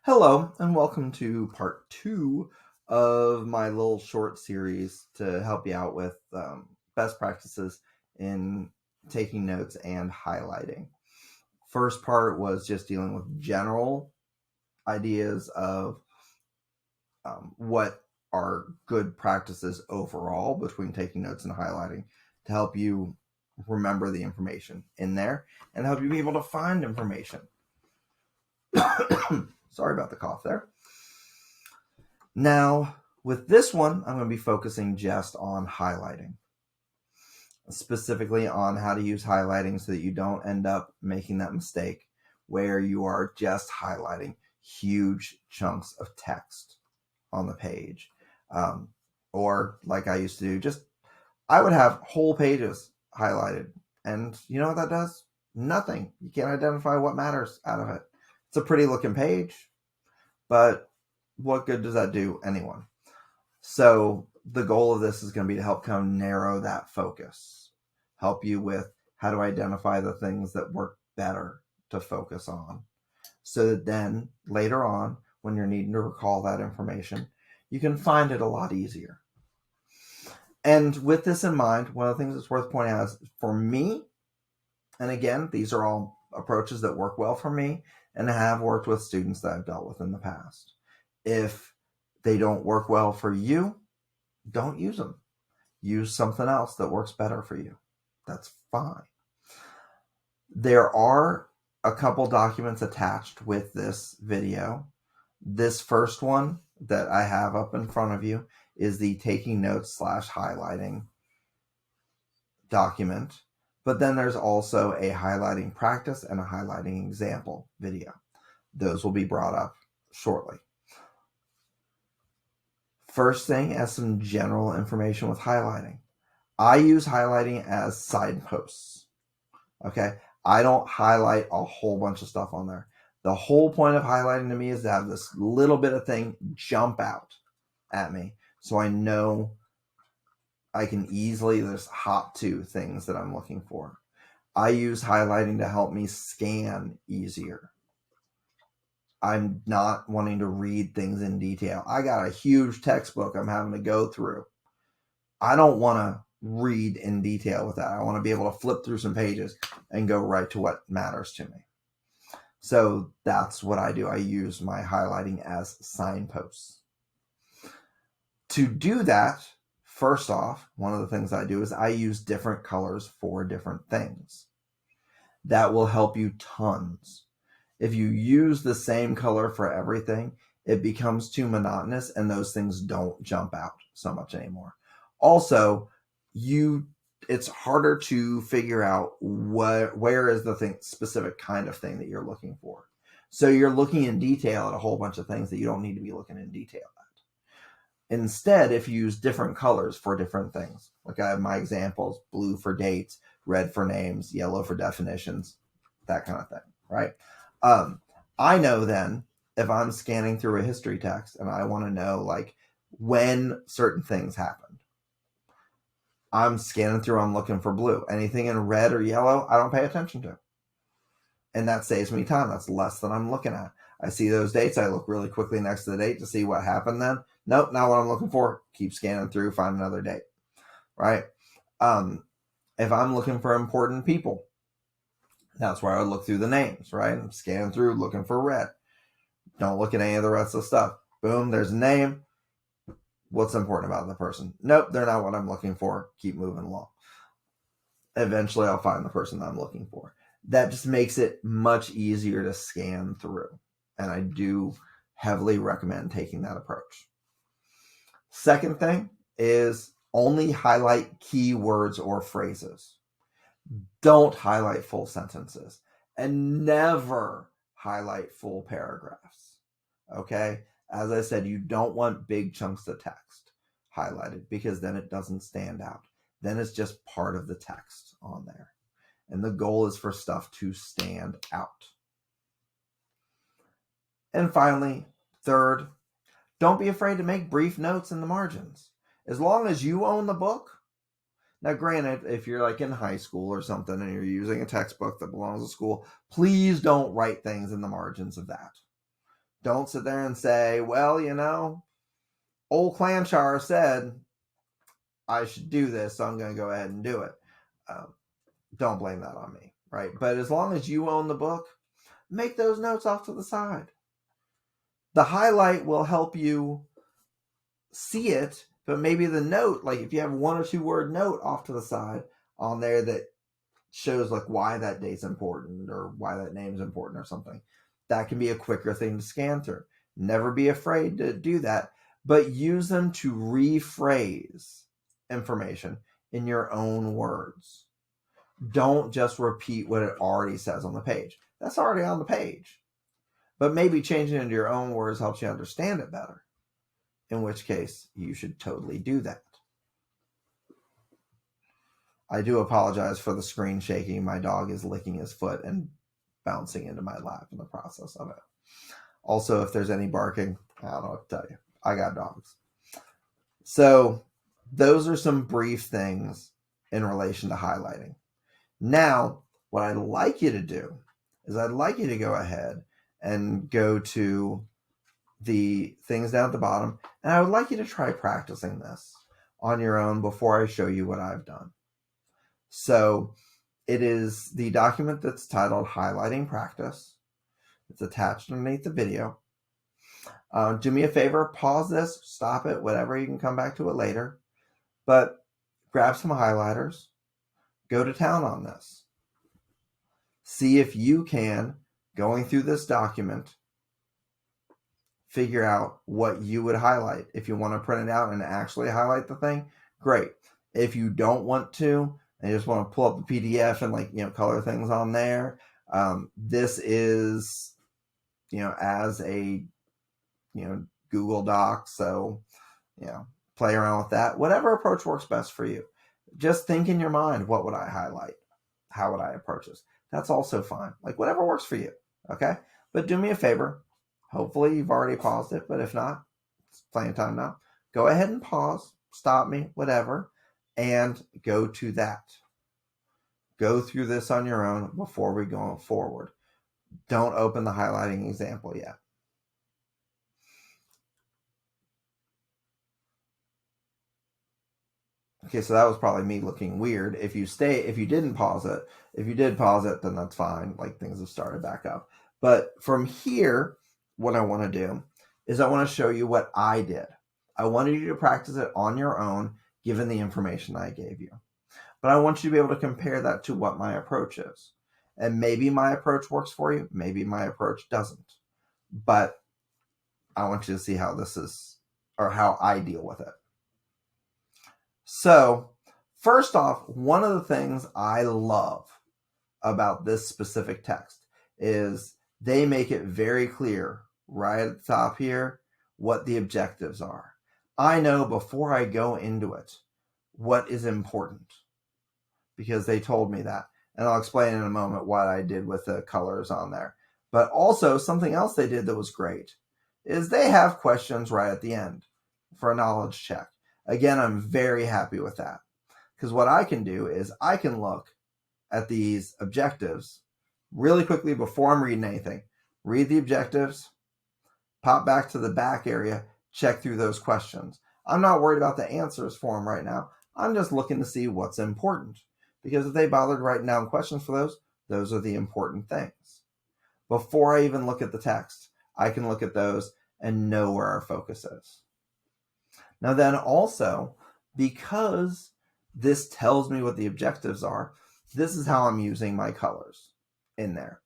Hello, and welcome to part two of my little short series to help you out with best practices in taking notes and highlighting. First part was just dealing with general ideas of what are good practices overall between taking notes and highlighting to help you remember the information in there and help you be able to find information. Sorry about the cough there. Now, with this one, I'm going to be focusing just on highlighting, specifically on how to use highlighting so that you don't end up making that mistake where you are just highlighting huge chunks of text on the page. Or like I used to do, I would have whole pages highlighted. And you know what that does? Nothing. You can't identify what matters out of it. It's a pretty looking page, but what good does that do anyone? So the goal of this is going to be to help kind of narrow that focus, help you with how to identify the things that work better to focus on, so that then later on, when you're needing to recall that information, you can find it a lot easier. And with this in mind, one of the things that's worth pointing out is for me, and again, these are all approaches that work well for me and have worked with students that I've dealt with in the past. If they don't work well for you, don't use them. Use something else that works better for you. That's fine. There are a couple documents attached with this video. This first one that I have up in front of you is the taking notes / highlighting document. But then there's also a highlighting practice and a highlighting example video. Those will be brought up shortly. First thing, as some general information with highlighting. I use highlighting as signposts. Okay. I don't highlight a whole bunch of stuff on there. The whole point of highlighting to me is to have this little bit of thing jump out at me so I know I can easily just hop to things that I'm looking for. I use highlighting to help me scan easier. I'm not wanting to read things in detail. I got a huge textbook I'm having to go through. I don't want to read in detail with that. I want to be able to flip through some pages and go right to what matters to me. So that's what I do. I use my highlighting as signposts. To do that, first off, one of the things I do is I use different colors for different things. That will help you tons. If you use the same color for everything, it becomes too monotonous and those things don't jump out so much anymore. Also, it's harder to figure out where is the specific kind of thing that you're looking for. So you're looking in detail at a whole bunch of things that you don't need to be looking in detail at. Instead, if you use different colors for different things, like I have my examples, blue for dates, red for names, yellow for definitions, that kind of thing, right? I know then if I'm scanning through a history text and I want to know like when certain things happened, I'm scanning through, I'm looking for blue. Anything in red or yellow, I don't pay attention to. And that saves me time. That's less than I'm looking at. I see those dates. I look really quickly next to the date to see what happened then. Nope, not what I'm looking for. Keep scanning through, find another date, right? If I'm looking for important people, that's where I would look through the names, right? I'm scanning through, looking for red. Don't look at any of the rest of the stuff. Boom, there's a name. What's important about the person? Nope, they're not what I'm looking for. Keep moving along. Eventually, I'll find the person that I'm looking for. That just makes it much easier to scan through. And I do heavily recommend taking that approach. Second thing is only highlight keywords or phrases. Don't highlight full sentences and never highlight full paragraphs. Okay? As I said, you don't want big chunks of text highlighted because then it doesn't stand out. Then it's just part of the text on there. And the goal is for stuff to stand out. And finally, third, don't be afraid to make brief notes in the margins. As long as you own the book. Now, granted, if you're like in high school or something and you're using a textbook that belongs to school, please don't write things in the margins of that. Don't sit there and say, well, old Clanshire said I should do this, so I'm going to go ahead and do it. Don't blame that on me, right? But as long as you own the book, make those notes off to the side. The highlight will help you see it, but maybe the note, like if you have 1 or 2 word note off to the side on there that shows like why that date's important or why that name's important or something, that can be a quicker thing to scan through. Never be afraid to do that, but use them to rephrase information in your own words. Don't just repeat what it already says on the page. That's already on the page. But maybe changing it into your own words helps you understand it better, in which case you should totally do that. I do apologize for the screen shaking. My dog is licking his foot and bouncing into my lap in the process of it. Also, if there's any barking, I don't know what to tell you. I got dogs. So those are some brief things in relation to highlighting. Now, what I'd like you to do is I'd like you to go ahead and go to the things down at the bottom, and I would like you to try practicing this on your own before I show you what I've done. So it is the document that's titled Highlighting Practice. It's attached underneath the video. Do me a favor, pause this, stop it, whatever, you can come back to it later. But grab some highlighters, go to town on this. See if you can, going through this document, figure out what you would highlight. If you want to print it out and actually highlight the thing, great. If you don't want to, and you just want to pull up the PDF and color things on there, this is, as a, Google Doc. So, play around with that. Whatever approach works best for you. Just think in your mind, what would I highlight? How would I approach this? That's also fine. Like whatever works for you. Okay. But do me a favor. Hopefully you've already paused it, but if not, it's plenty of time now. Go ahead and pause, stop me, whatever, and go to that. Go through this on your own before we go forward. Don't open the highlighting example yet. Okay, so that was probably me looking weird. If you didn't pause it, if you did pause it, then that's fine. Like things have started back up. But from here, what I want to do is I want to show you what I did. I wanted you to practice it on your own, given the information I gave you. But I want you to be able to compare that to what my approach is. And maybe my approach works for you. Maybe my approach doesn't. But I want you to see how this is, or how I deal with it. So first off, one of the things I love about this specific text is they make it very clear right at the top here what the objectives are. I know before I go into it what is important because they told me that. And I'll explain in a moment what I did with the colors on there. But also something else they did that was great is they have questions right at the end for a knowledge check. Again, I'm very happy with that because what I can do is I can look at these objectives really quickly before I'm reading anything. Read the objectives, pop back to the back area, check through those questions. I'm not worried about the answers for them right now. I'm just looking to see what's important because if they bothered writing down questions for those are the important things. Before I even look at the text, I can look at those and know where our focus is. Now then also, because this tells me what the objectives are, this is how I'm using my colors in there.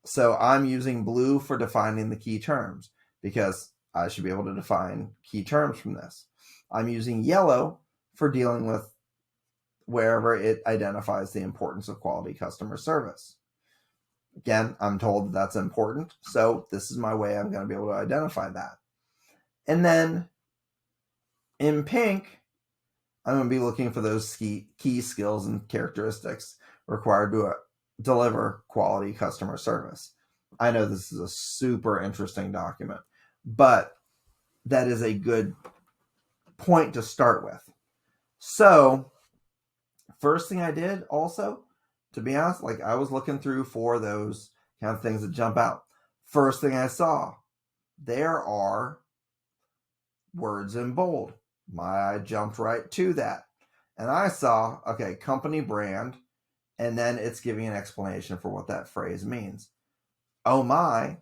So I'm using blue for defining the key terms because I should be able to define key terms from this. I'm using yellow for dealing with wherever it identifies the importance of quality customer service. Again, I'm told that that's important, so this is my way I'm going to be able to identify that. And then in pink, I'm going to be looking for those key skills and characteristics required to deliver quality customer service. I know this is a super interesting document, but that is a good point to start with. So, first thing I did also, to be honest, I was looking through for those kind of things that jump out. First thing I saw, there are words in bold. My eye jumped right to that. And I saw, okay, company brand, and then it's giving an explanation for what that phrase means. Oh my,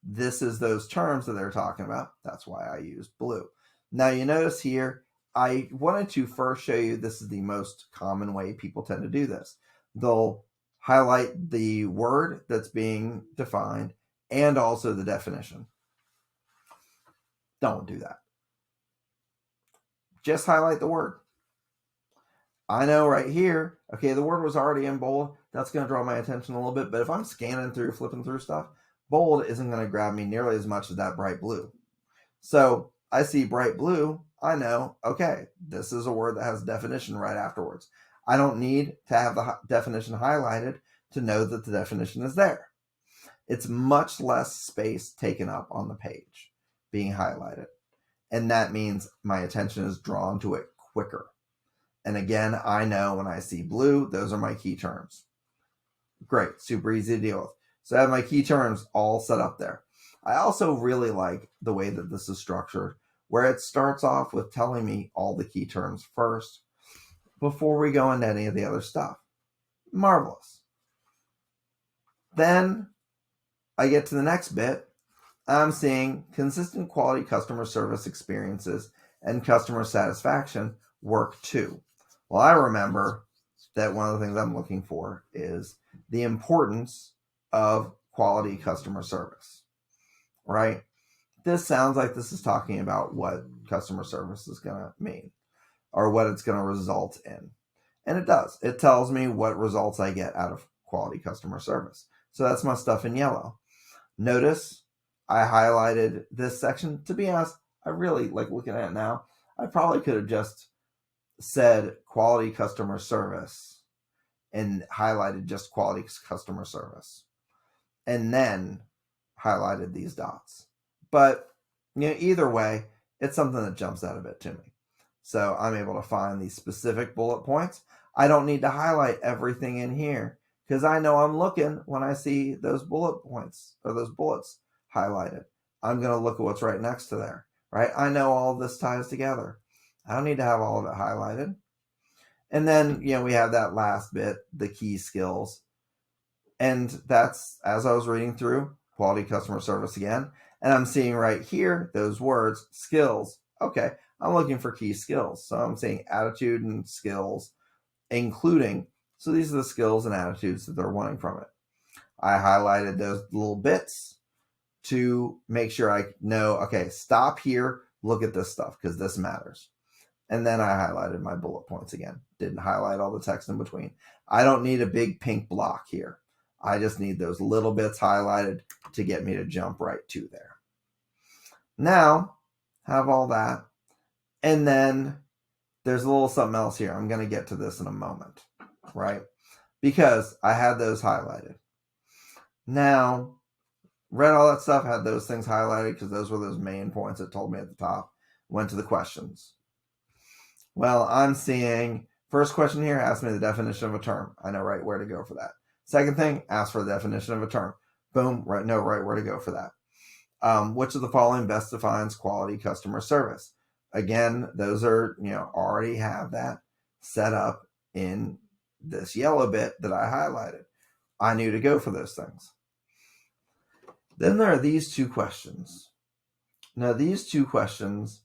this is those terms that they're talking about. That's why I used blue. Now you notice here, I wanted to first show you this is the most common way people tend to do this. They'll highlight the word that's being defined and also the definition. Don't do that. Just highlight the word. I know right here, okay, the word was already in bold. That's going to draw my attention a little bit. But if I'm scanning through, flipping through stuff, bold isn't going to grab me nearly as much as that bright blue. So I see bright blue. I know, okay, this is a word that has definition right afterwards. I don't need to have the definition highlighted to know that the definition is there. It's much less space taken up on the page being highlighted. And that means my attention is drawn to it quicker. And again, I know when I see blue, those are my key terms. Great, super easy to deal with. So I have my key terms all set up there. I also really like the way that this is structured, where it starts off with telling me all the key terms first before we go into any of the other stuff. Marvelous. Then I get to the next bit. I'm seeing consistent quality customer service experiences and customer satisfaction work too. Well, I remember that one of the things I'm looking for is the importance of quality customer service, right? This sounds like this is talking about what customer service is going to mean or what it's going to result in. And it does. It tells me what results I get out of quality customer service. So that's my stuff in yellow. Notice I highlighted this section. To be honest, I really like looking at it now. I probably could have just said quality customer service and highlighted just quality customer service and then highlighted these dots. But either way, it's something that jumps out of it to me. So I'm able to find these specific bullet points. I don't need to highlight everything in here because I know I'm looking when I see those bullet points or those bullets highlighted. I'm going to look at what's right next to there, right? I know all of this ties together. I don't need to have all of it highlighted. And then, we have that last bit, the key skills. And that's, as I was reading through, quality customer service again. And I'm seeing right here, those words, skills. Okay, I'm looking for key skills. So I'm saying attitude and skills, including, so these are the skills and attitudes that they're wanting from it. I highlighted those little bits to make sure I know, okay, stop here, look at this stuff, because this matters. And then I highlighted my bullet points again. Didn't highlight all the text in between. I don't need a big pink block here. I just need those little bits highlighted to get me to jump right to there. Now, have all that. And then there's a little something else here. I'm going to get to this in a moment, right? Because I had those highlighted. Now, read all that stuff, had those things highlighted because those were those main points it told me at the top. Went to the questions. Well, I'm seeing first question here, ask me the definition of a term. I know right where to go for that. Second thing, ask for the definition of a term. Boom, know right where to go for that. Which of the following best defines quality customer service? Again, those are, already have that set up in this yellow bit that I highlighted. I knew to go for those things. Then there are these two questions. Now, these two questions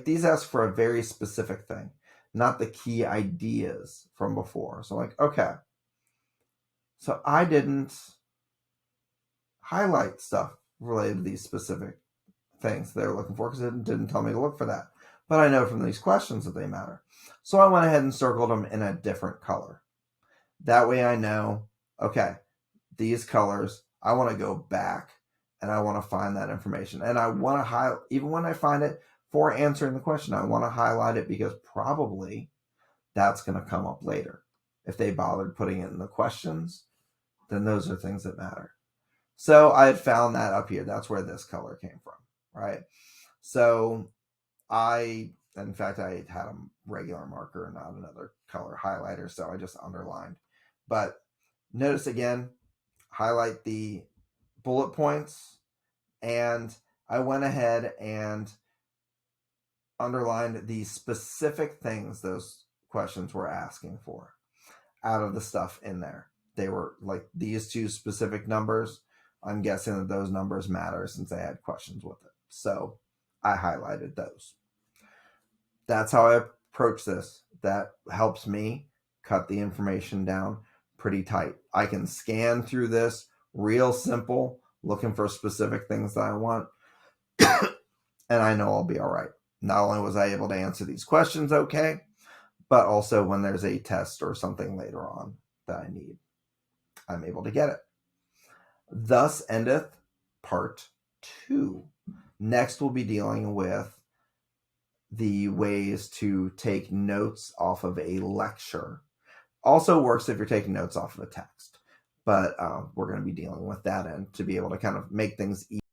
these ask for a very specific thing, not the key ideas from before. So okay. So I didn't highlight stuff related to these specific things they were looking for because it didn't tell me to look for that. But I know from these questions that they matter. So I went ahead and circled them in a different color. That way I know, okay, these colors, I want to go back and I want to find that information. And I want to highlight, even when I find it for answering the question, I want to highlight it because probably that's going to come up later. If they bothered putting it in the questions, then those are things that matter. So I had found that up here. That's where this color came from, right? So in fact, I had a regular marker and not another color highlighter, so I just underlined. But notice again, highlight the bullet points, and I went ahead and underlined the specific things those questions were asking for out of the stuff in there. They were like these two specific numbers. I'm guessing that those numbers matter since they had questions with it. So I highlighted those. That's how I approach this. That helps me cut the information down pretty tight. I can scan through this real simple, looking for specific things that I want, and I know I'll be all right. Not only was I able to answer these questions okay, but also when there's a test or something later on that I need, I'm able to get it. Thus endeth part 2. Next, we'll be dealing with the ways to take notes off of a lecture. Also works if you're taking notes off of a text, but we're going to be dealing with that end to be able to kind of make things easy